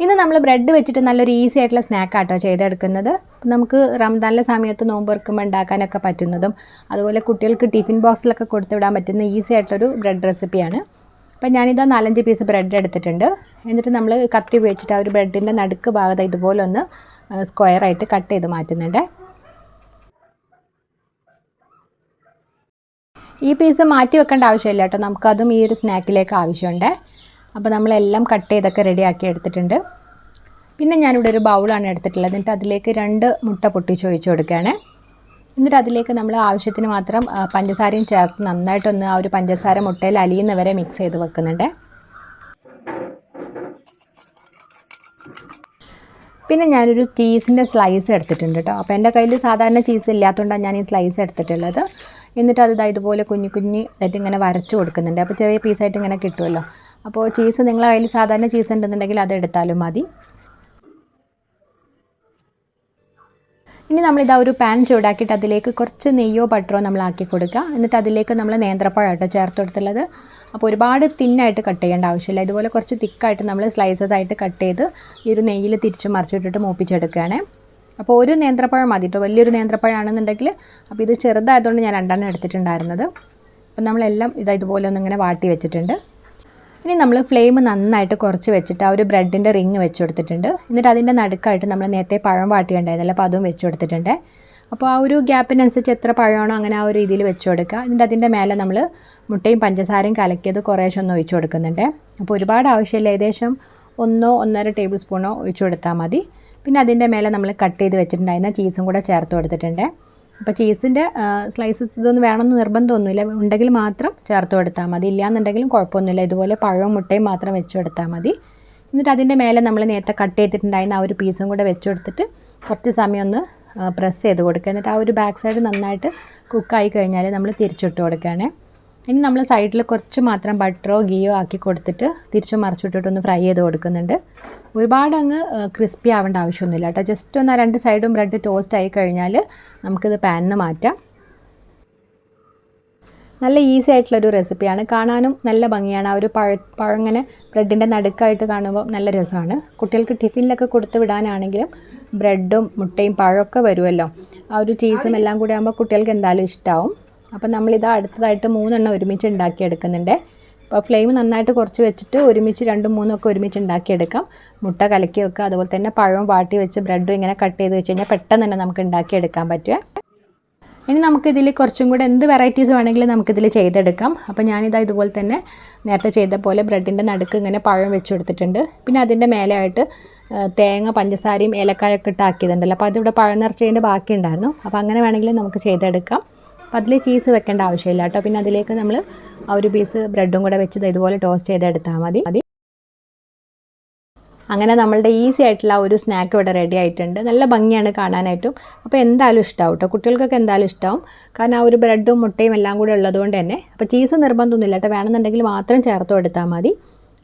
ഇന്ന് നമ്മൾ ബ്രെഡ് വെച്ചിട്ട് നല്ലൊരു ഈസി ആയിട്ടുള്ള സ്നാക്കാട്ടോ ചെയ്തെടുക്കുന്നത്. നമുക്ക് റംദാനിലെ സമയത്ത് നോമ്പ് തുറക്കുമ്പോൾ ഉണ്ടാക്കാനൊക്കെ പറ്റുന്നതും അതുപോലെ കുട്ടികൾക്ക് ടിഫിൻ ബോക്സിലൊക്കെ കൊടുത്തു വിടാൻ പറ്റുന്ന ഈസി ആയിട്ടൊരു ബ്രെഡ് റെസിപ്പിയാണ്. അപ്പം ഞാനിതാ 4-5 പീസ് ബ്രെഡ് എടുത്തിട്ടുണ്ട്. എന്നിട്ട് നമ്മൾ കത്തി ഉപയോഗിച്ചിട്ട് ആ ഒരു ബ്രെഡിൻ്റെ നടുക്ക് ഭാഗത്ത് ഇതുപോലെ ഒന്ന് സ്ക്വയറായിട്ട് കട്ട് ചെയ്ത് മാറ്റുന്നുണ്ട്. ഈ പീസ് മാറ്റി വെക്കേണ്ട ആവശ്യമില്ല കേട്ടോ, നമുക്കതും ഈ ഒരു സ്നാക്കിലേക്ക് ആവശ്യമുണ്ട്. അപ്പോൾ നമ്മളെല്ലാം കട്ട് ചെയ്തൊക്കെ റെഡിയാക്കി എടുത്തിട്ടുണ്ട്. പിന്നെ ഞാനിവിടെ ഒരു ബൗളാണ് എടുത്തിട്ടുള്ളത്. എന്നിട്ട് അതിലേക്ക് 2 മുട്ട പൊട്ടിച്ച് ഒഴിച്ച് കൊടുക്കുകയാണ്. എന്നിട്ട് അതിലേക്ക് നമ്മൾ ആവശ്യത്തിന് മാത്രം പഞ്ചസാരയും ചേർത്ത് നന്നായിട്ടൊന്ന് ആ ഒരു പഞ്ചസാര മുട്ടയിൽ അലിയുന്നവരെ മിക്സ് ചെയ്ത് വെക്കുന്നുണ്ട്. പിന്നെ ഞാനൊരു ചീസിൻ്റെ സ്ലൈസ് എടുത്തിട്ടുണ്ട് കേട്ടോ. അപ്പോൾ എൻ്റെ കയ്യിൽ സാധാരണ ചീസ് ഇല്ലാത്തതുകൊണ്ടാണ് ഞാൻ ഈ സ്ലൈസ് എടുത്തിട്ടുള്ളത്. എന്നിട്ട് അത് ഇതുപോലെ കുഞ്ഞായിട്ട് ഇങ്ങനെ വരച്ച് കൊടുക്കുന്നുണ്ട്. അപ്പോൾ ചെറിയ പീസായിട്ട് ഇങ്ങനെ കിട്ടുമല്ലോ. അപ്പോൾ ചീസ് നിങ്ങളുടെ കയ്യിൽ സാധാരണ ചീസ് ഉണ്ടെന്നുണ്ടെങ്കിൽ അത് എടുത്താലും മതി. ഇനി നമ്മളിതാ ഒരു പാൻ ചൂടാക്കിയിട്ട് അതിലേക്ക് കുറച്ച് നെയ്യോ ബട്ടറോ നമ്മൾ ആക്കി കൊടുക്കുക. എന്നിട്ട് അതിലേക്ക് നമ്മൾ നേന്ത്രപ്പഴമായിട്ടോ ചേർത്ത് കൊടുത്തുള്ളത്. അപ്പോൾ ഒരുപാട് തിന്നായിട്ട് കട്ട് ചെയ്യേണ്ട ആവശ്യമില്ല. ഇതുപോലെ കുറച്ച് തിക്കായിട്ട് നമ്മൾ സ്ലൈസസ് ആയിട്ട് കട്ട് ചെയ്ത് ഈ ഒരു നെയ്യിൽ തിരിച്ച് മറിച്ചിട്ടിട്ട് മൂപ്പിച്ചെടുക്കുകയാണ്. അപ്പോൾ ഒരു നേന്ത്രപ്പഴം മതി കേട്ടോ, വലിയൊരു നേന്ത്രപ്പഴമാണെന്നുണ്ടെങ്കിൽ. അപ്പോൾ ഇത് ചെറുതായതുകൊണ്ട് ഞാൻ 2 എടുത്തിട്ടുണ്ടായിരുന്നത്. അപ്പോൾ നമ്മളെല്ലാം ഇതുപോലെ ഒന്നിങ്ങനെ വാട്ടി വെച്ചിട്ടുണ്ട്. ഇനി നമ്മൾ ഫ്ലെയിം നന്നായിട്ട് കുറച്ച് വെച്ചിട്ട് ആ ഒരു ബ്രെഡിൻ്റെ റിങ് വെച്ച് കൊടുത്തിട്ടുണ്ട്. എന്നിട്ട് അതിൻ്റെ നടുക്കായിട്ട് നമ്മൾ നേരത്തെ പഴം വാട്ടിയുണ്ടായിരുന്നല്ലോ, അപ്പോൾ അതും വെച്ച് കൊടുത്തിട്ടുണ്ട്. അപ്പോൾ ആ ഒരു ഗ്യാപ്പിനനുസരിച്ച് എത്ര പഴമാണോ അങ്ങനെ ആ ഒരു രീതിയിൽ വെച്ച് കൊടുക്കുക. എന്നിട്ട് അതിൻ്റെ മേലെ നമ്മൾ മുട്ടയും പഞ്ചസാരയും കലക്കിയത് കുറേശ്ശെ ഒന്ന് ഒഴിച്ച് കൊടുക്കുന്നുണ്ട്. അപ്പോൾ ഒരുപാട് ആവശ്യമില്ല, ഏകദേശം 1-1.5 ടേബിൾ സ്പൂണോ ഒഴിച്ച് കൊടുത്താൽ മതി. പിന്നെ അതിൻ്റെ മേലെ നമ്മൾ കട്ട് ചെയ്ത് വെച്ചിട്ടുണ്ടായിരുന്ന ചീസും കൂടെ ചേർത്ത് കൊടുത്തിട്ടുണ്ട്. അപ്പോൾ ചീസിൻ്റെ സ്ലൈസസ് ഇതൊന്നും വേണമെന്ന് നിർബന്ധമൊന്നുമില്ല, ഉണ്ടെങ്കിൽ മാത്രം ചേർത്ത് കൊടുത്താൽ മതി, ഇല്ലയെന്നുണ്ടെങ്കിലും കുഴപ്പമൊന്നുമില്ല. ഇതുപോലെ പഴവും മുട്ടയും മാത്രം വെച്ച് കൊടുത്താൽ മതി. എന്നിട്ട് അതിൻ്റെ മേലെ നമ്മൾ നേരത്തെ കട്ട് ചെയ്തിട്ടുണ്ടായിരുന്ന ആ ഒരു പീസും കൂടെ വെച്ച് കൊടുത്തിട്ട് കുറച്ച് സമയം ഒന്ന് പ്രസ് ചെയ്ത് കൊടുക്കുക. എന്നിട്ട് ആ ഒരു ബാക്ക് സൈഡ് നന്നായിട്ട് കുക്കായി കഴിഞ്ഞാൽ നമ്മൾ തിരിച്ചിട്ട് കൊടുക്കുകയാണ്. ഇനി നമ്മൾ സൈഡിൽ കുറച്ച് മാത്രം ബട്ടറോ ഗീയോ ആക്കി കൊടുത്തിട്ട് തിരിച്ച് മറിച്ചിട്ടിട്ടൊന്ന് ഫ്രൈ ചെയ്ത് കൊടുക്കുന്നുണ്ട്. ഒരുപാട് അങ്ങ് ക്രിസ്പി ആവേണ്ട ആവശ്യമൊന്നുമില്ല കേട്ടോ, ജസ്റ്റ് ഒന്ന് 2 സൈഡും ബ്രെഡ് ടോസ്റ്റ് ആയി കഴിഞ്ഞാൽ നമുക്കിത് പാനിന് മാറ്റാം. നല്ല ഈസി ആയിട്ടുള്ളൊരു റെസിപ്പിയാണ്, കാണാനും നല്ല ഭംഗിയാണ്. ആ ഒരു പഴം ഇങ്ങനെ ബ്രെഡിൻ്റെ നടുക്കായിട്ട് കാണുമ്പോൾ നല്ല രസമാണ്. കുട്ടികൾക്ക് ടിഫിനിലൊക്കെ കൊടുത്ത് വിടാനാണെങ്കിലും ബ്രെഡും മുട്ടയും പഴമൊക്കെ വരുമല്ലോ, ആ ഒരു ചീസും എല്ലാം കൂടി ആകുമ്പോൾ കുട്ടികൾക്ക് എന്തായാലും ഇഷ്ടമാവും. അപ്പം നമ്മളിത് അടുത്തതായിട്ട് 3 ഒരുമിച്ച് ഉണ്ടാക്കിയെടുക്കുന്നുണ്ട്. അപ്പോൾ ഫ്ലെയിം നന്നായിട്ട് കുറച്ച് വെച്ചിട്ട് ഒരുമിച്ച് 2-3 ഒക്കെ ഒരുമിച്ച് ഉണ്ടാക്കിയെടുക്കാം. മുട്ട കലക്കി വെക്കുക, അതുപോലെ തന്നെ പഴവും വാട്ടി വെച്ച് ബ്രെഡും ഇങ്ങനെ കട്ട് ചെയ്ത് വെച്ച് കഴിഞ്ഞാൽ പെട്ടെന്ന് തന്നെ നമുക്ക് ഉണ്ടാക്കിയെടുക്കാൻ പറ്റുമേ. ഇനി നമുക്കിതിൽ കുറച്ചും കൂടെ എന്ത് വെറൈറ്റീസ് വേണമെങ്കിലും നമുക്കിതിൽ ചെയ്തെടുക്കാം. അപ്പോൾ ഞാനിതാ ഇതുപോലെ തന്നെ നേരത്തെ ചെയ്ത പോലെ ബ്രെഡിൻ്റെ നടുക്ക് ഇങ്ങനെ പഴം വെച്ച് കൊടുത്തിട്ടുണ്ട്. പിന്നെ അതിൻ്റെ മേലെയായിട്ട് തേങ്ങ പഞ്ചസാരയും ഏലക്കായൊക്കെ ഇട്ടാക്കിയതുണ്ടല്ലോ, അപ്പോൾ അതിവിടെ പഴം നിറച്ചതിൻ്റെ ബാക്കി ഉണ്ടായിരുന്നു. അപ്പോൾ അങ്ങനെ വേണമെങ്കിലും നമുക്ക് ചെയ്തെടുക്കാം. അപ്പോൾ അതിൽ ചീസ് വെക്കേണ്ട ആവശ്യമില്ല കേട്ടോ. പിന്നെ അതിലേക്ക് നമ്മൾ ആ ഒരു പീസ് ബ്രെഡും കൂടെ വെച്ചത് ഇതുപോലെ ടോസ്റ്റ് ചെയ്തെടുത്താൽ മതി. അങ്ങനെ നമ്മളുടെ ഈസി ആയിട്ടുള്ള ഒരു സ്നാക്ക് ഇവിടെ റെഡി ആയിട്ടുണ്ട്. നല്ല ഭംഗിയാണ് കാണാനായിട്ടും. അപ്പോൾ എന്തായാലും ഇഷ്ടമാവും കേട്ടോ, കുട്ടികൾക്കൊക്കെ എന്തായാലും ഇഷ്ടമാവും. കാരണം ആ ഒരു ബ്രെഡും മുട്ടയും എല്ലാം കൂടെ ഉള്ളതുകൊണ്ട് തന്നെ. അപ്പോൾ ചീസ് നിർബന്ധമൊന്നുമില്ല കേട്ടോ, വേണമെന്നുണ്ടെങ്കിൽ മാത്രം ചേർത്ത് കൊടുത്താൽ മതി.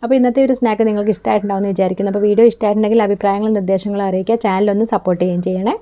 അപ്പോൾ ഇന്നത്തെ ഒരു സ്നാക്ക് നിങ്ങൾക്ക് ഇഷ്ടമായിട്ടുണ്ടാവുമെന്ന് വിചാരിക്കുന്നു. അപ്പോൾ വീഡിയോ ഇഷ്ടമായിട്ടുണ്ടെങ്കിൽ അഭിപ്രായങ്ങളും നിർദ്ദേശങ്ങളും അറിയിക്കുക. ചാനലൊന്ന് സപ്പോർട്ട് ചെയ്യുകയും ചെയ്യണേ.